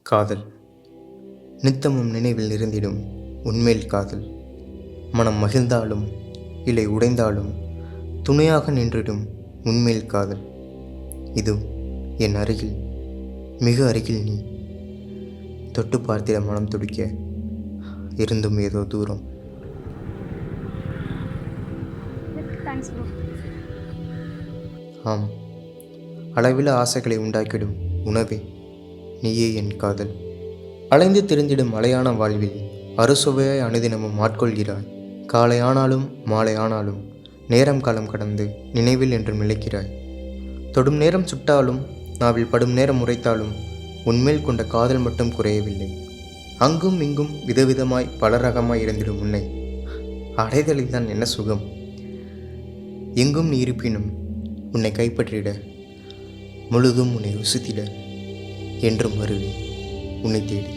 காதல் நித்தமும் நினைவில் நிறைந்திடும் உன்மேல் காதல். மனம் மகிழ்ந்தாலும் இல்லை உடைந்தாலும் துணையாக நின்றிடும் உன்மேல் காதல். இது என் அருகில், மிக அருகில் நீ. தொட்டு பார்த்திட மனம் துடிக்க, இருந்தும் ஏதோ தூரம். ஆம், அளவில ஆசைகளை உண்டாக்கிடும் உணவே நீயே என் காதல். அலைந்து திரிந்திடும் மலையான வாழ்வில் அறுசுவையாய் அனுதினமும் ஆட்கொள்கிறாய். காலை ஆனாலும் மாலை ஆனாலும் நேரம் காலம் கடந்து நினைவில் என்றும் நிலைக்கிறாய். தொடும் நேரம் சுட்டாலும் நாவில் படும் நேரம் உரைத்தாலும் உன்மேல் கொண்ட காதல் மட்டும் குறையவில்லை. அங்கும் இங்கும் விதவிதமாய் பல ரகமாய் இருந்திடும் உன்னை அடைதலில் தான் என்ன சுகம். எங்கும் நீ இருப்பினும் உன்னை கைப்பற்றிட, முழுதும் உன்னை ருசித்திட என்றும் வருவேன் உன்னை தேடி.